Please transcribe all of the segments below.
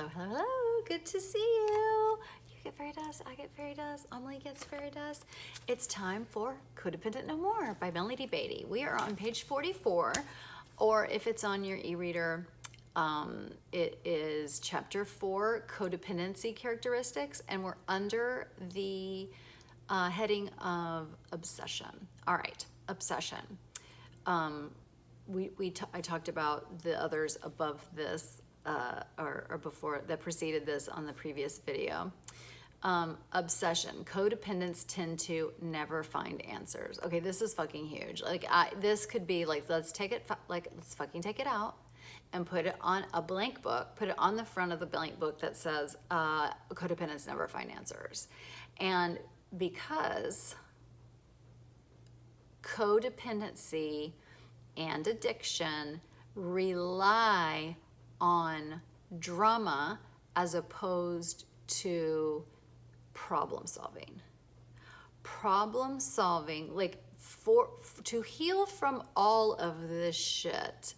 Hello, hello, hello. Good to see you. You get fairy dust, I get fairy dust, Amelie gets fairy dust. It's time for Codependent No More by Beattie. We are on page 44, or if it's on your e-reader, it is chapter 4, Codependency Characteristics, and we're under the heading of obsession. All right, obsession. I talked about the others above this, or before, that preceded this on the previous video. Obsession. Codependents tend to never find answers. Okay, this is fucking huge. Like, this could be like, let's fucking take it out and put it on a blank book, put it on the front of the blank book that says, codependents never find answers. And because codependency and addiction rely on drama as opposed to problem solving. Problem solving, like to heal from all of this shit,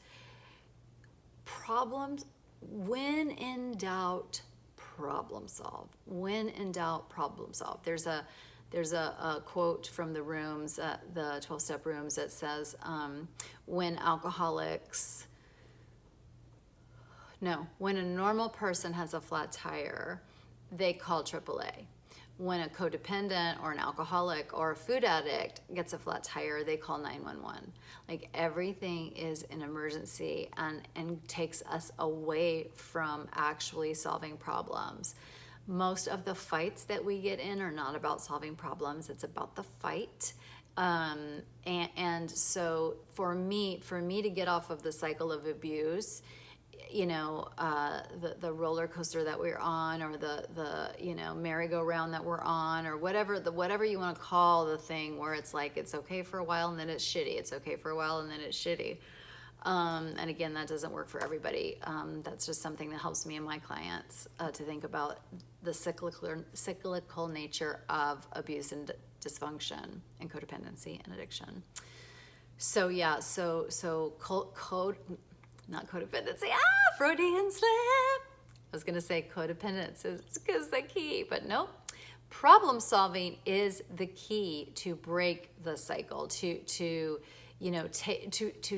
problems, when in doubt, problem solve. When in doubt, problem solve. There's a quote from the rooms, the 12-step rooms, that says, when a normal person has a flat tire, they call AAA. When a codependent or an alcoholic or a food addict gets a flat tire, they call 911. Like, everything is an emergency and takes us away from actually solving problems. Most of the fights that we get in are not about solving problems. It's about the fight. And so for me to get off of the cycle of abuse, the roller coaster that we're on, or the merry-go-round that we're on, or whatever you want to call the thing, where it's like, it's okay for a while and then it's shitty. It's okay for a while and then it's shitty. And again, that doesn't work for everybody. That's just something that helps me and my clients to think about the cyclical nature of abuse and dysfunction and codependency and addiction. So yeah, not codependency. Freudian slip. I was gonna say codependence is the key, but nope. Problem solving is the key to break the cycle, to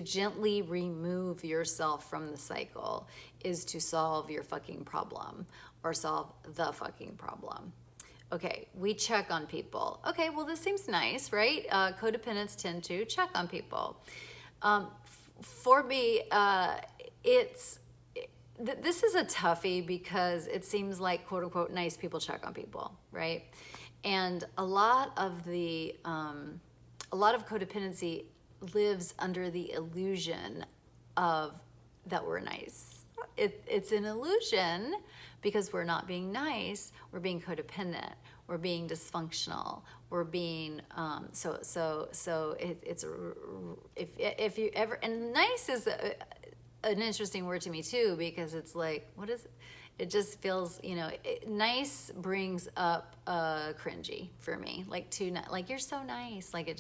gently remove yourself from the cycle, is to solve your fucking problem, or solve the fucking problem. Okay, we check on people. Okay, well, this seems nice, right? Codependents tend to check on people. For me, this is a toughie, because it seems like, quote unquote, nice people check on people, right? And a lot of codependency lives under the illusion of that we're nice. It's an illusion, because we're not being nice. We're being codependent. We're being dysfunctional. We're being if you ever, and nice is an interesting word to me too, because it's like, what is it? It just feels, nice brings up cringy for me. Like, you're so nice. Like,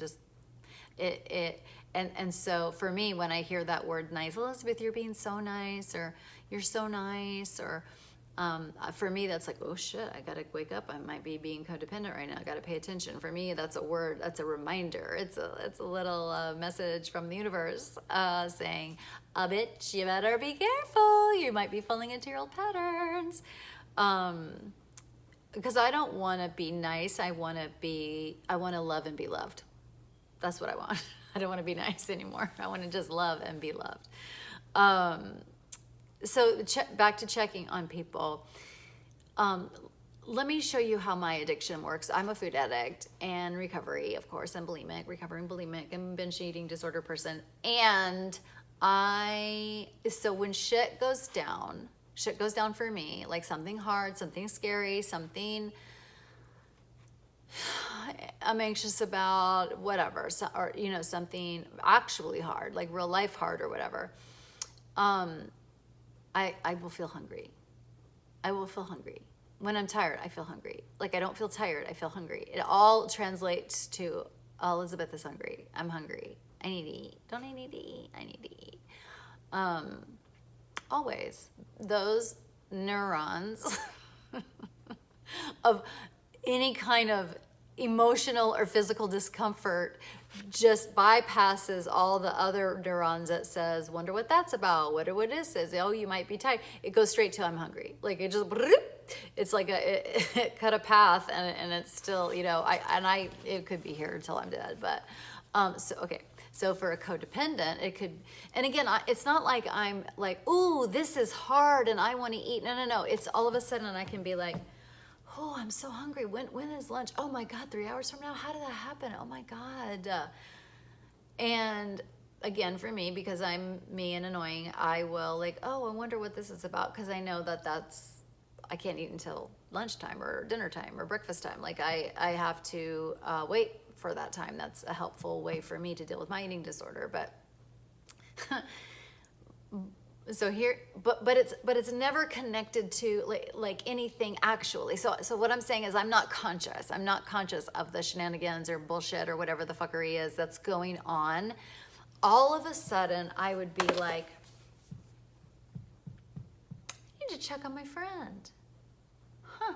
and so for me, when I hear that word nice, Elizabeth, you're being so nice, or you're so nice, or for me, that's like, oh shit, I gotta wake up. I might be being codependent right now. I gotta pay attention. For me, that's a word, that's a reminder. It's a little message from the universe saying, bitch, you better be careful. You might be falling into your old patterns. Because I don't want to be nice. I want to love and be loved. That's what I want. I don't want to be nice anymore. I want to just love and be loved. So back to checking on people. Let me show you how my addiction works. I'm a food addict and recovery, of course. I'm recovering bulimic, and binge eating disorder person. And so when shit goes down for me, like something hard, something scary, something I'm anxious about, whatever, or something actually hard, like real life hard or whatever, I will feel hungry. I will feel hungry. When I'm tired, I feel hungry. Like, I don't feel tired, I feel hungry. It all translates to, Elizabeth is hungry. I'm hungry. I need to eat. Don't I need to eat? I need to eat. Always. Those neurons of any kind of emotional or physical discomfort just bypasses all the other neurons that says, wonder what that's about, wonder what this is, oh, you might be tired. It goes straight to I'm hungry. Like it just, it's like it cut a path, and it's still, you know, it could be here until I'm dead. But so for a codependent, it could, and again, it's not like I'm like, ooh, this is hard and I want to eat. No. It's all of a sudden I can be like, oh, I'm so hungry. When is lunch? Oh my God, 3 hours from now? How did that happen? Oh my God. And again, for me, because I'm me and annoying, I will like, oh, I wonder what this is about. Because I know I can't eat until lunchtime or dinner time or breakfast time. Like I have to wait for that time. That's a helpful way for me to deal with my eating disorder. But so here, but it's never connected to like anything actually. So what I'm saying is I'm not conscious of the shenanigans or bullshit or whatever the fuckery is that's going on. All of a sudden I would be like, I need to check on my friend.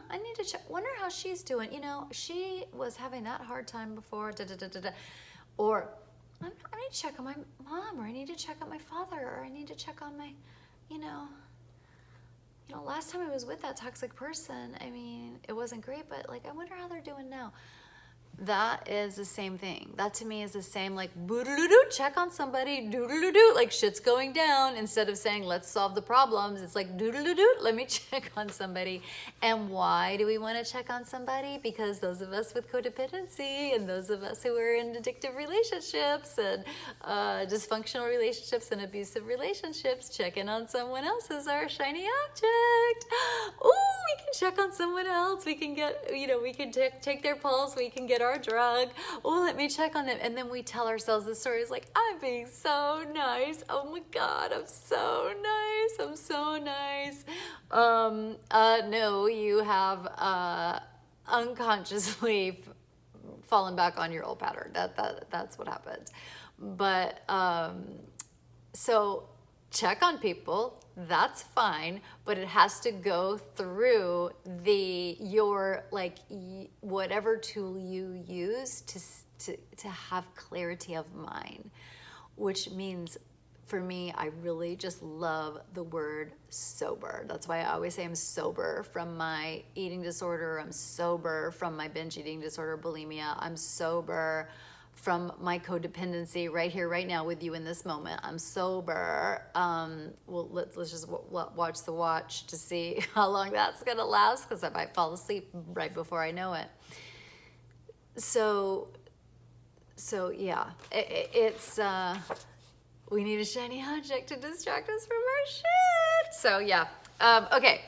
I need to check, wonder how she's doing. You know, she was having that hard time before, or I need to check on my mom, or I need to check on my father, or I need to check on my, you know, last time I was with that toxic person, I mean, it wasn't great, but like, I wonder how they're doing now. That is the same thing. That to me is the same, like, boo-doo-doo-doo, check on somebody, doo-doo-doo-doo, like shit's going down. Instead of saying, let's solve the problems, it's like, doo-doo-doo-doo, let me check on somebody. And why do we want to check on somebody? Because those of us with codependency and those of us who are in addictive relationships and dysfunctional relationships and abusive relationships, checking on someone else is our shiny object. Ooh, we can check on someone else. We can get, we can take their pulse. We can get our drug. Oh, let me check on them. And then we tell ourselves the stories like, I'm being so nice. Oh my God, I'm so nice. I'm so nice. No, you have unconsciously fallen back on your old pattern. That's what happens. But so check on people. That's fine, but it has to go through your whatever tool you use to have clarity of mind, which means for me, I really just love the word sober. That's why I always say I'm sober from my eating disorder. I'm sober from my binge eating disorder, bulimia. I'm sober from my codependency right here, right now with you in this moment. I'm sober. Well, let's just watch the watch to see how long that's gonna last, because I might fall asleep right before I know it. So yeah, it's we need a shiny object to distract us from our shit. So yeah, okay.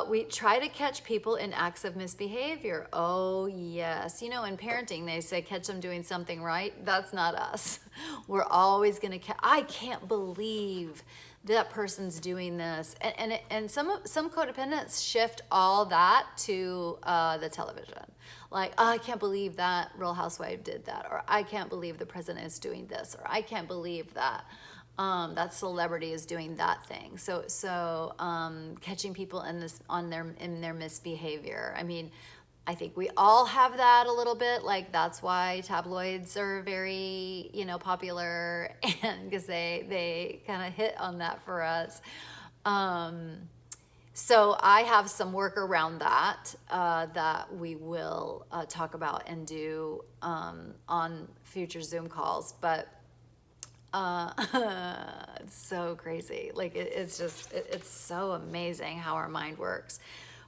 We try to catch people in acts of misbehavior. Oh, yes. In parenting, they say catch them doing something right. That's not us. We're always going to catch. I can't believe that person's doing this. And some codependents shift all that to the television. Like, oh, I can't believe that Real Housewife did that. Or I can't believe the president is doing this. Or I can't believe that that celebrity is doing that thing. So catching people in their misbehavior. I mean, I think we all have that a little bit. Like that's why tabloids are very, popular, and because they kind of hit on that for us. So I have some work around that that we will talk about and do on future Zoom calls, but. It's so crazy. Like it's so amazing how our mind works.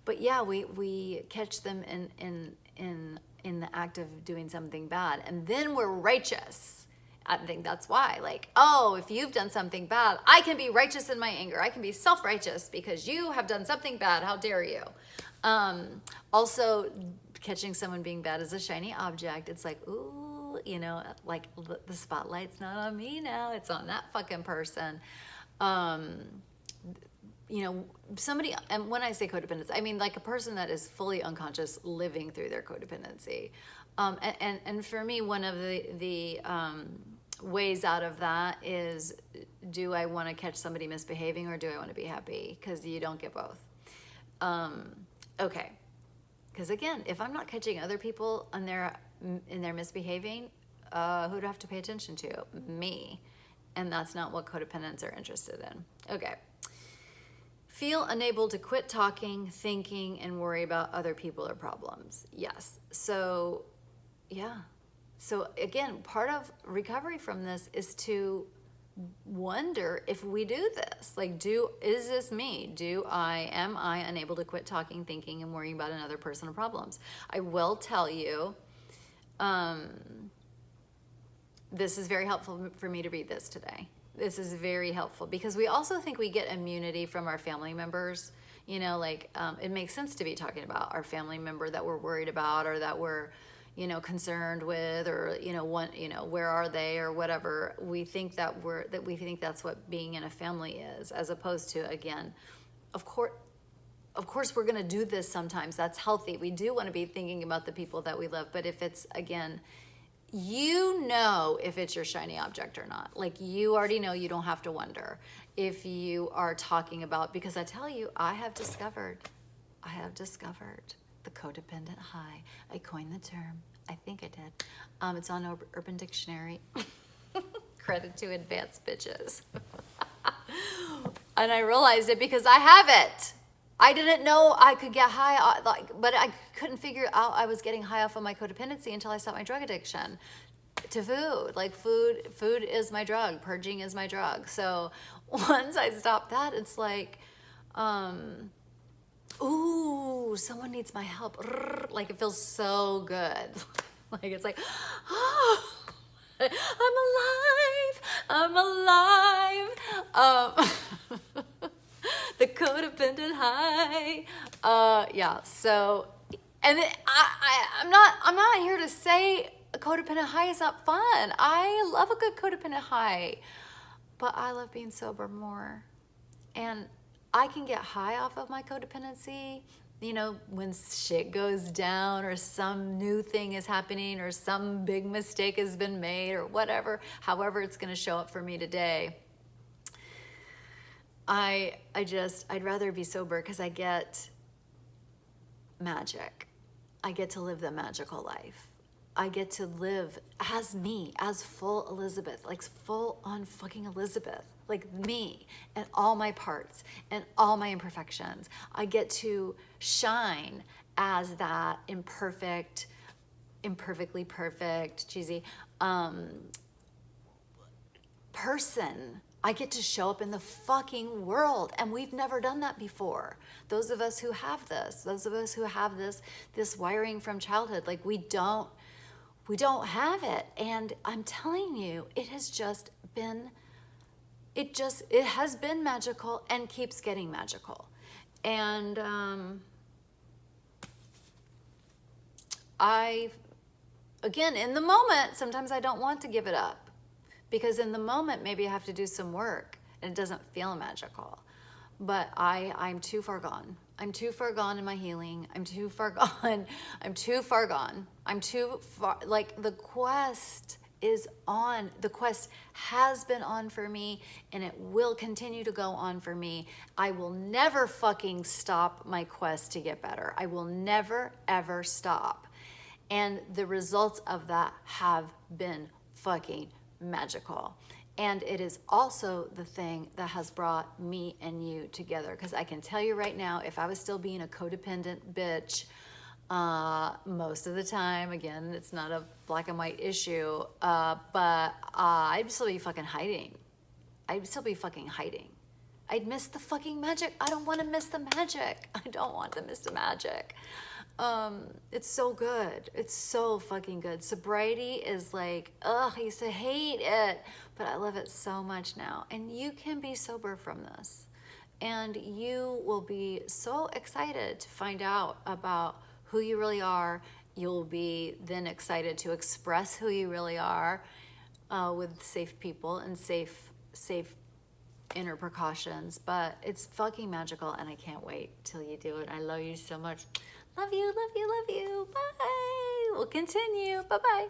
But yeah, we catch them in the act of doing something bad, and then we're righteous. I think that's why. Like, oh, if you've done something bad, I can be righteous in my anger. I can be self-righteous because you have done something bad. How dare you? Also, catching someone being bad is a shiny object. It's like, ooh. Like the spotlight's not on me now, it's on that fucking person. Somebody, and when I say codependency, I mean like a person that is fully unconscious living through their codependency. And for me, one of the ways out of that is, do I want to catch somebody misbehaving or do I want to be happy? Because you don't get both. Okay. Because again, if I'm not catching other people in their misbehaving, who do I have to pay attention to? Me. And that's not what codependents are interested in. Okay. Feel unable to quit talking, thinking, and worry about other people or problems. Yes. So, yeah. So again, part of recovery from this is to wonder if we do this. Like, is this me? Am I unable to quit talking, thinking, and worrying about another person or problems? I will tell you, this is very helpful for me to read this today. This is very helpful because we also think we get immunity from our family members. You know, like, it makes sense to be talking about our family member that we're worried about or that we're, concerned with, or, where are they or whatever. We think we think that's what being in a family is, as opposed to, again, of course we're going to do this sometimes. That's healthy. We do want to be thinking about the people that we love. But if it's, again, if it's your shiny object or not. Like, you already know, you don't have to wonder if you are talking about, because I tell you, I have discovered the codependent high. I coined the term. I think I did. It's on Urban Dictionary. Credit to advanced bitches. And I realized it because I have it. I didn't know I could get high, but I couldn't figure out I was getting high off of my codependency until I stopped my drug addiction to food. Like, food is my drug. Purging is my drug. So once I stopped that, it's like, ooh, someone needs my help. Like, it feels so good. Like, it's like, oh, I'm alive. The codependent high. Yeah. So, and I'm not here to say a codependent high is not fun. I love a good codependent high, but I love being sober more. And I can get high off of my codependency, when shit goes down or some new thing is happening or some big mistake has been made or whatever, however it's going to show up for me today. I'd rather be sober because I get magic. I get to live the magical life. I get to live as me, as full Elizabeth, like full on fucking Elizabeth, like me and all my parts and all my imperfections. I get to shine as that imperfectly perfect, cheesy, person. I get to show up in the fucking world, and we've never done that before. Those of us who have this wiring from childhood, like, we don't have it. And I'm telling you, it has been magical and keeps getting magical. And again, in the moment, sometimes I don't want to give it up. Because in the moment, maybe I have to do some work and it doesn't feel magical. But I'm too far gone. I'm too far gone in my healing. I'm too far gone. Like, the quest is on. The quest has been on for me, and it will continue to go on for me. I will never fucking stop my quest to get better. I will never, ever stop. And the results of that have been fucking magical. And it is also the thing that has brought me and you together. Because I can tell you right now, if I was still being a codependent bitch, most of the time, again, it's not a black and white issue, but I'd still be fucking hiding. I'd miss the fucking magic. I don't want to miss the magic. It's so good. It's so fucking good. Sobriety is like, I used to hate it, but I love it so much now. And you can be sober from this. And you will be so excited to find out about who you really are. You'll be then excited to express who you really are with safe people and safe inner precautions. But it's fucking magical, and I can't wait till you do it. I love you so much. Love you. Bye. We'll continue. Bye-bye.